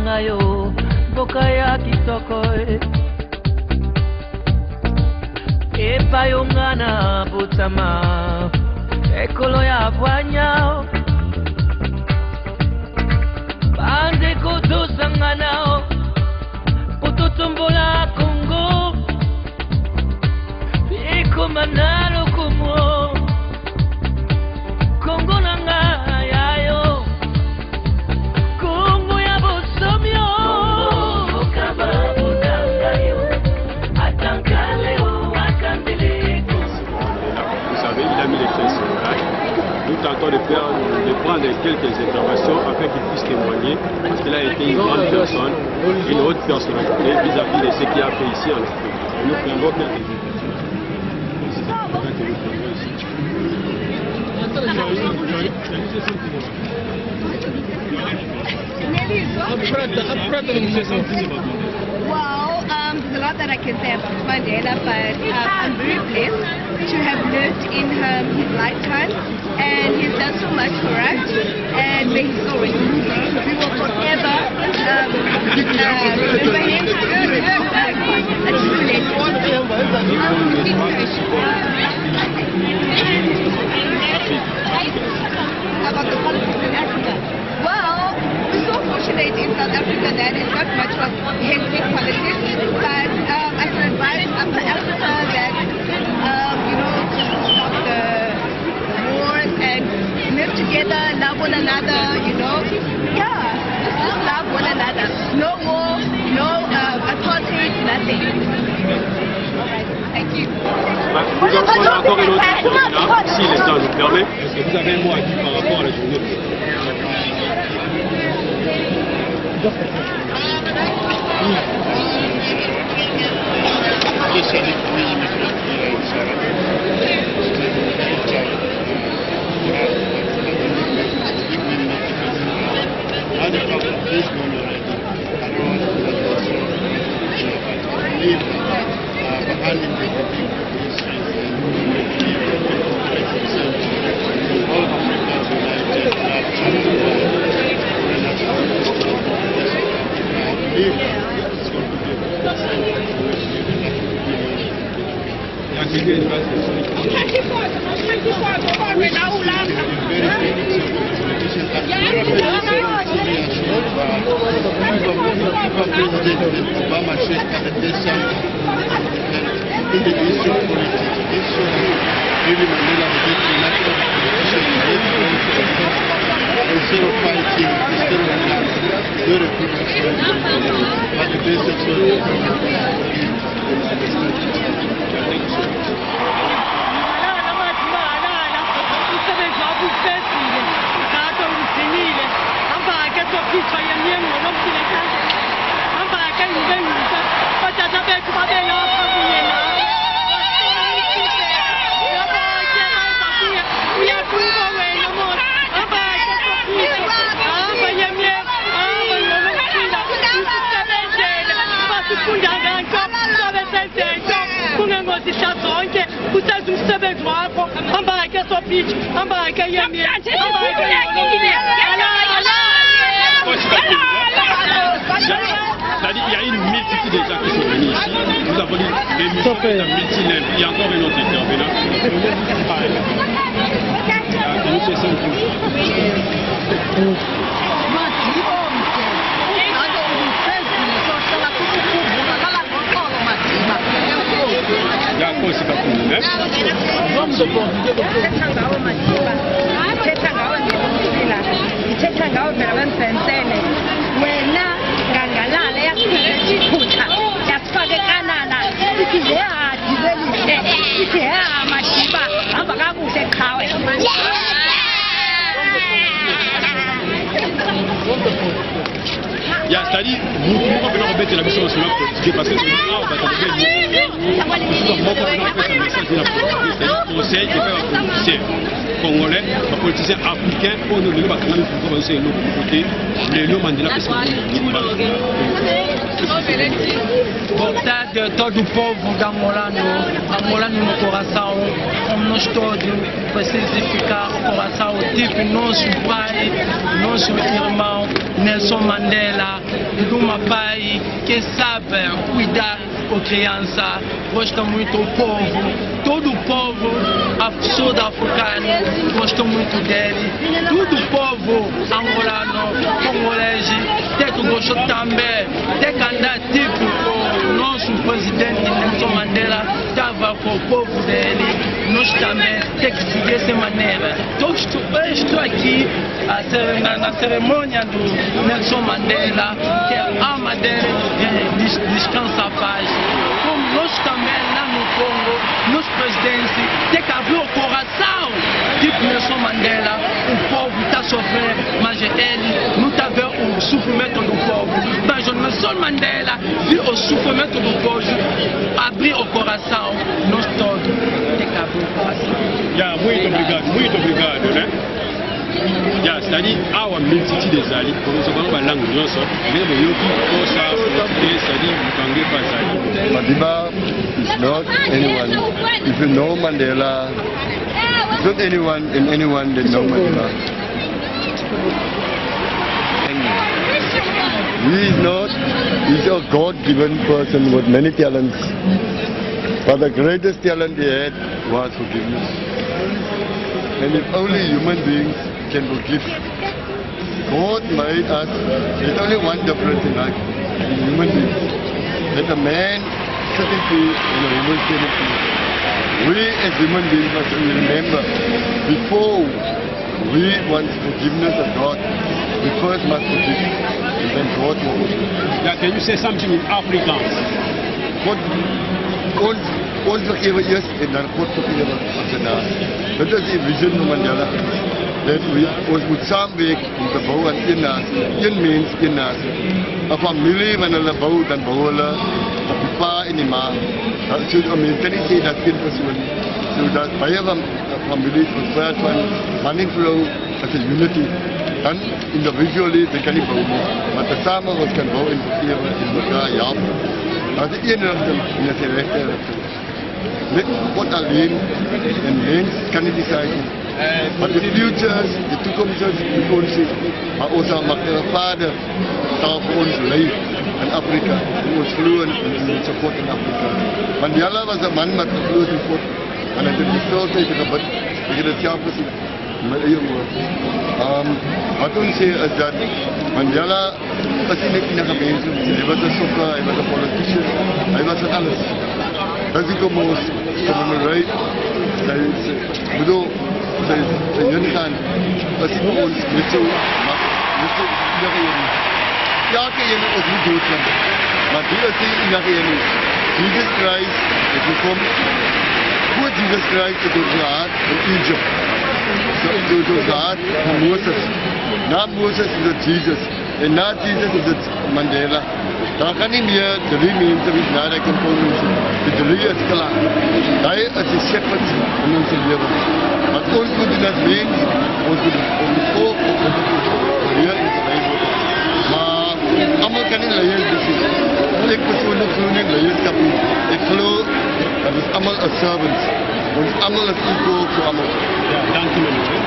ngayo bokaya kitoko epa yongana butama ekolo ya bwanya bande kutosangana pututumbola Congo ikomanalo kumo Congo nanga yayo Congo ya bosomyo Kaba bukangayo Atankaleo akandeleko. Vous savez, il a mis les pieds sur le rail. Nous tentons de prendre quelques interventions afin qu'il puisse témoigner parce qu'il a été une grande personne, une haute personnalité vis-à-vis de ce qu'il a fait ici en Afrique. Nous prenons quelques interventions. Well, there's a lot that I can say about Mandela, but I'm very blessed to have lived in his lifetime, and he's done so much for us, and may his soul rest in peace. We will forever remember him a true about the politics in Africa. Well, we're so fortunate in South Africa that it's not much of hectic politics, but I can advise Upper Africa that, to stop the wars and live together, love one another, Yeah, just love one another. No war, no apartheid, nothing. Alright, thank you. Nous allons prendre encore une autre journée, si le temps nous permet. Est-ce que vous avez un mot à dire par rapport à la journée? Il y a une multitude de gens qui sont venus ici. Nous avons dit l'émission est multilève. Il y a encore une autre intervenant. Nous faisons tout. C'est-à-dire, vous pouvez remettre la mission nationale politique parce que c'est un conseil qui fait un politicien congolais, un politicien africain, pour nous donner côté, les lots Mandela Vontade todo o povo da Molano, a Molano no coração, nós todos precisamos ficar com o coração tipo nosso pai, nosso irmão Nelson Mandela, de uma pai que sabe cuidar com criança, gosta muito do povo, todo o povo sul-africano gosta muito dele, todo o povo angolano, congolês, tem que gostar também, tem que andar tipo o nosso presidente Nelson Mandela estava com o povo dele, nós também temos que seguir dessa maneira. Então, estou aqui na cerimônia do Nelson Mandela, que é a alma dele descansa a paz. Como nós também lá no Congo, nós presidentes temos que abrir o coração, tipo Nelson Mandela, o povo está sofrendo, mas ele não está vendo o sofrimento do povo. Mas o Nelson Mandela viu o sofrimento do povo, abrir o coração, nós todos temos que abrir o coração. Muito obrigado, né? C'est-à-dire, awa multitude des alliés, pour nous avons la langue de l'ensemble, mais le yoki, pour ça, c'est-à-dire, vous ne pas ça. Madiba is not anyone. If you know Mandela, it's not anyone and anyone that know Madiba. He is not, he's a God-given person with many talents. But the greatest talent he had was forgiveness. And if only human beings can forgive. God made us, there's only one difference in us, in human beings. That a man sitting free and a woman sitting free. We as human beings must remember, before we want forgiveness of God, we first must forgive, and then God will forgive. Can you say something in Afrikaans? Ons vergewe eerst en dan God vergewe achterna. Dit is die vision van Mandela. Dat ons moet samenwerken om te bouwen aan één natie, één mens, één natie. Een familie, wanneer hulle bouwen, dan bouwen hulle op die pa en die ma. So, men kan niet zeggen dat één persoon. So, dat baie van families ons praat van man en vrou as a unity. Dan individually, dan kan nie bouwen nie. Maar tezamen ons kan bouwen en vergewe en mekaar helpen. Dat is één richting en dat is die rechte richting. Met God alleen en mens kan niet zijn. Maar de futures, de toekomst is ons. Maar onze vader zal voor ons leven in Afrika. En ons geloven in onze God in Afrika. Mandela was een man met geloof in God. En hij heeft gestildheid gebid. Ik heb het zelf gezien. Met eie woord. Wat ons sê is dat Mandela was nie net enige mens. Hy was een sokker, hy was een politician. Hy was van alles. Dat is ook ons commemorate. Sy ingaan was nie vir ons net so, maar net so enige ene. Elke ene ons nie doodgaan. Maar die is nie enige ene. Jesus Christ het gekom. Voor Jesus Christ het ons gehad in Egypt. So het ons gehad van Moses. Na Moses is het Jesus. En na Jesus is het Mandela. Daar kan nie meer 3 mense wie na die kan kom. Die 3 is klaar. Hy is die shepherd in ons lewe. Wat ons moet doen as mens, ons moet volk, ons moet leer en verwijder. Maar allemaal kan nie leiers besien. Ek persoonlijk geloof nie leierskap nie. Ek geloof dat ons allemaal as servants. Ons allemaal is equal voor allemaal. Ja, dank u meneer.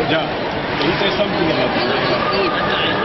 Ja, can you say something about that?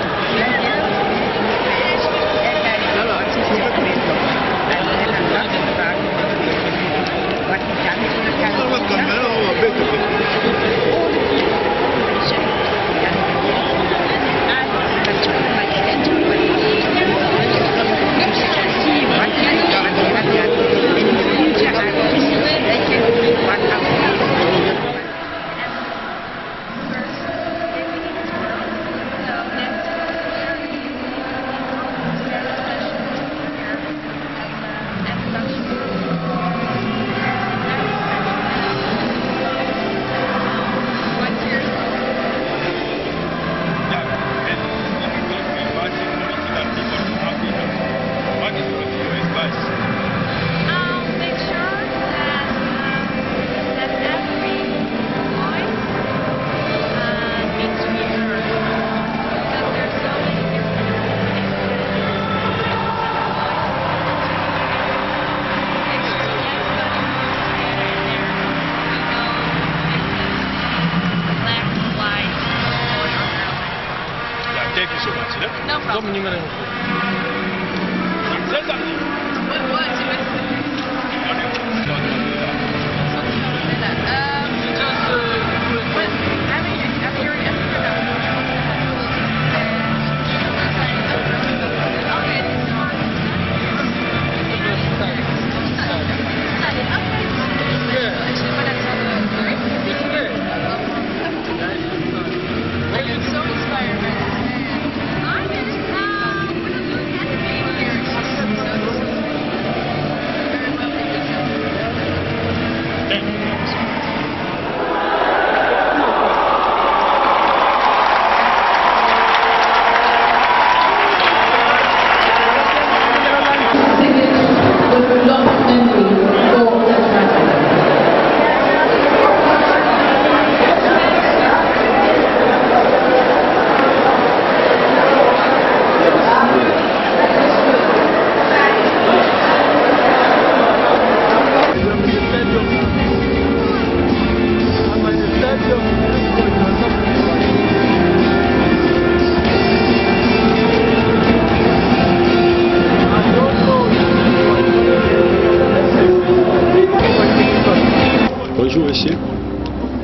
Bonjour monsieur.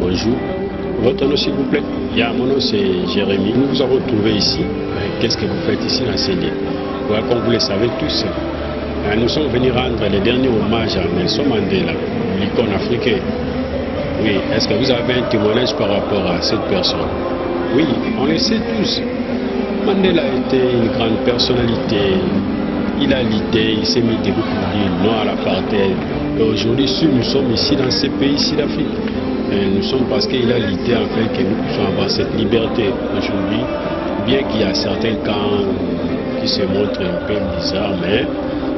Bonjour. Votre nom s'il vous plaît? Mon nom c'est Jérémy. Nous vous avons trouvé ici. Qu'est-ce que vous faites ici dans ces lieux? Voilà, comme vous le savez tous, nous sommes venus rendre les derniers hommages à Nelson Mandela, l'icône africaine. Oui, est-ce que vous avez un témoignage par rapport à cette personne? Oui, on le sait tous. Mandela était une grande personnalité. Il a lutté, il s'est mis debout pour dire non à l'apartheid. Et aujourd'hui, si nous sommes ici dans ces pays-ci d'Afrique, nous sommes parce qu'il a lutté afin que nous puissions avoir cette liberté aujourd'hui, bien qu'il y a certains camps qui se montrent un peu bizarres, mais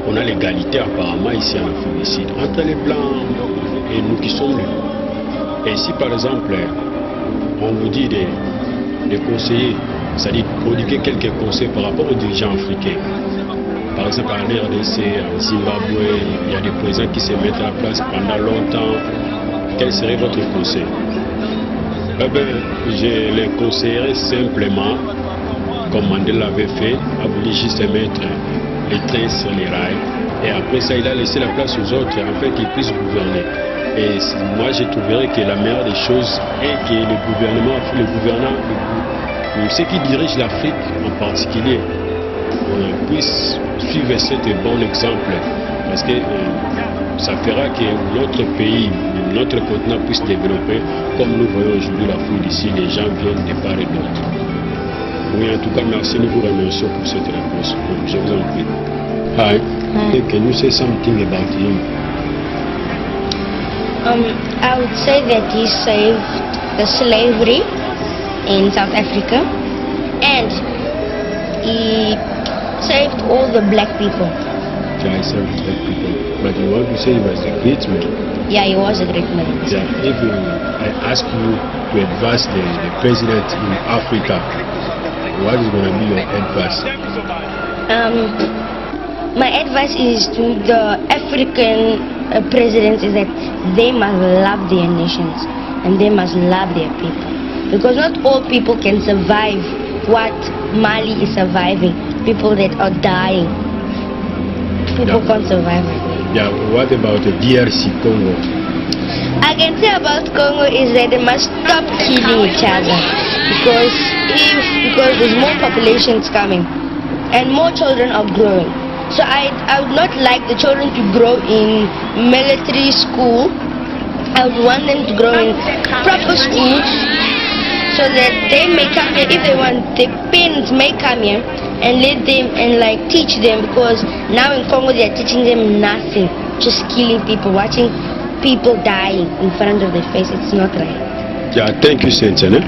on a l'égalité apparemment ici en Afrique du Sud, entre les Blancs et nous qui sommes là. Et si par exemple, on vous dit de conseiller, c'est-à-dire prodiguer quelques conseils par rapport aux dirigeants africains, par exemple en RDC, en Zimbabwe, il y a des présidents qui se mettent à la place pendant longtemps. Quel serait votre conseil? Je les conseillerais simplement, comme Mandela l'avait fait, à vouloir juste mettre les trains sur les rails. Et après ça, il a laissé la place aux autres afin qu'ils puissent gouverner. Et moi, je trouverais que la meilleure des choses est que le gouvernement, ceux qui dirigent l'Afrique en particulier, puissent suivre cet bon exemple. Parce que ça fera que notre pays, notre continent puisse développer comme nous voyons aujourd'hui l'Afrique d'ici, les gens viennent de part et d'autre. Oui, en tout cas, merci, nous vous remercions pour cette réponse. Je vous en prie. Hi. Can you say something about him? I would say that he saved the slavery in South Africa and he saved all the black people. Yeah, he saved black people. But you want to say he was a great man? Yeah, he was a great man. Yeah, if I ask you to advise the president in Africa, what is going to be your advice? My advice is to the African presidents is that they must love their nations and they must love their people. Because not all people can survive what Mali is surviving. People that are dying. People can't survive it. Yeah, what about the DRC Congo? I can say about Congo is that they must stop killing each other. Because there's more populations coming and more children are growing. So I would not like the children to grow in military school. I would want them to grow in proper schools so that they may come here. If they want, their parents may come here and let them and teach them, because now in Congo they are teaching them nothing, just killing people, watching people dying in front of their face. It's not right. Yeah, thank you, Sentene.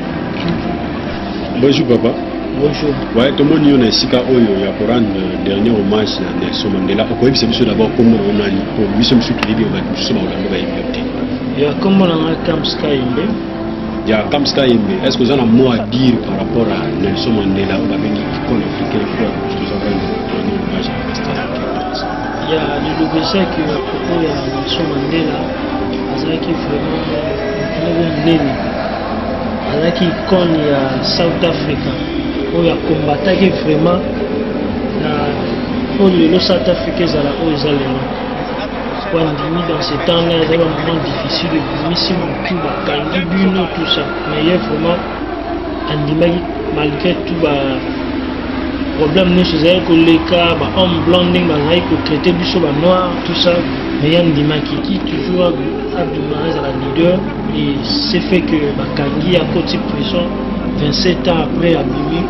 Bonjour, Papa. Bonjour. Ouais, tout le monde y a sika oyo ya pour rendre dernier hommage à Nelson Mandela. Pourquoi il s'est mis d'abord comme on a dit pour lui se monsieur qui dit on va tout ça on va y ya comme on a Kamska Imbe. Ya Kamska Imbe. Est-ce que vous avez un mot à dire par rapport à Nelson Mandela ou avec l'icône africaine pour que vous avez un hommage à Nelson? Il y a le lobesa que à propos de Nelson Mandela, azaki vraiment un nene. Azaki icône ya South Africa. oyo akombataki vraiment na oyo lelo South Africa ezala oyo eza lelo po andimi dans ce temps-là ezala moment difficile ebimisi motu bakangi bino tout ça mais ye vraiment andimaki malgré tout problème nyonso ezali koleka bahomme blanc ndenge bazali kotraite biso banoir tout ça mais ye andimaki ki toujours abima ezala leader et c'est fait que bakangi akoti prison 27 ans après abimi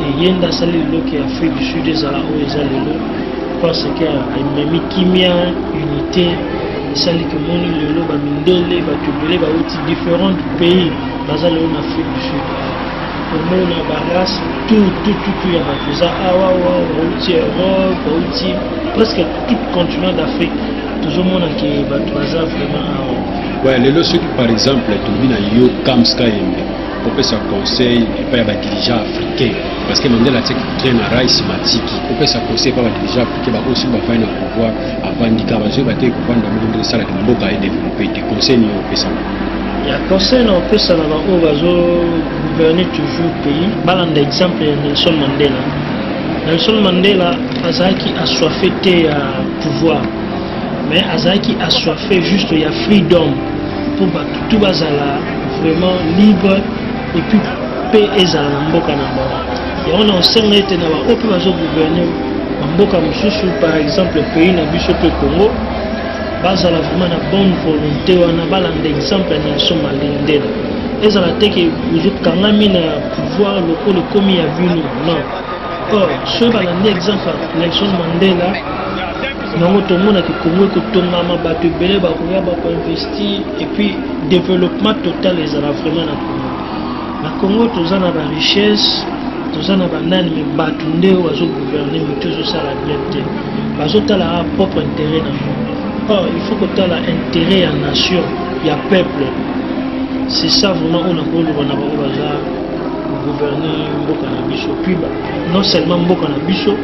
et ye nde asali lelo ke Afrique du Sud ezala oyo eza lelo parce que amemi kimia unité esali ke moni lelo bamindele bato ebele bauti différents pays baza lelo na Afrique du Sud omona barace tout ya bato eza awawa bauti Europe bauti presque tout continent d'Afrique tozomona ke bato baza vraiment awa. Ouais, lelo soki par exemple tobi na yo Kamska Yembe opesa conseil epai ya badirigeant africain parce que Mandela atiki train na rai simatiki opesa conseil epai ya badirigeant africain baosi bafai na pouvoir avandika bazoi bateki kovanda monde esalaki mboka edéveloppe te conseil nini opesa ya conseil na opesa na bango bazo gouverner toujours pays balanda exemple ya Nelson Mandela azalaki assoiffé te ya pouvoir mais azalaki assoiffé juste ya freedom pour bato tout bazala vraiment libre et puis paix ezala na mboka na bango yango na osenga ete na bao mpe bazogouverner bamboka mosusu par exemple pays na biso mpe Congo bazala vraiment na bonne volonté wana balanda exemple ya Nelson Mandela ezala te ke ozokangami na pouvoir lokolo ekomi ya bino non or soki balandi exemple ya Nelson Mandela nango tomonaki Congo ekotongama bato ebele bakoya bakoinvestir et puis développement total ezala vraiment na Congo. Na Congo toza na barichesse toza na banani me bato nde oyo bazogouverner mitu ezosala bien te bazotalaka propre intérêt na bango. Or il faut kotala intérêt ya nation ya peuple c'est ça vraiment oyo nakoloba na bango baza gouverner mboka na biso puis non seulement mboka na biso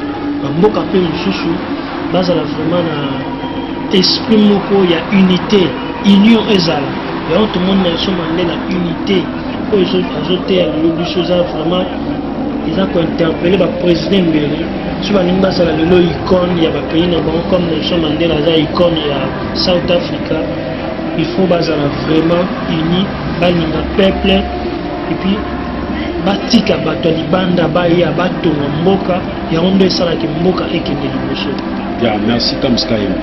bamboka mpe mosusu bazala vraiment na esprit moko ya unité union ezala yango tout le monde Nelson Mandela unité oyo azoteya lelo biso eza vraiment eza kointerpele baprésident mbele so balingi bazala lelo icône ya bapays na bango comme Nelson Mandela aza icône ya South Africa il faut bazala vraiment uni balinga peuple et puis batika bato ya libanda baya batonga mboka yango nde esalaki mboka ekende liboso. Yeah, merci Kamska Yembe.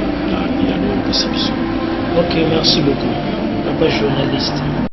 Ok, merci beaucoup. Papa journaliste.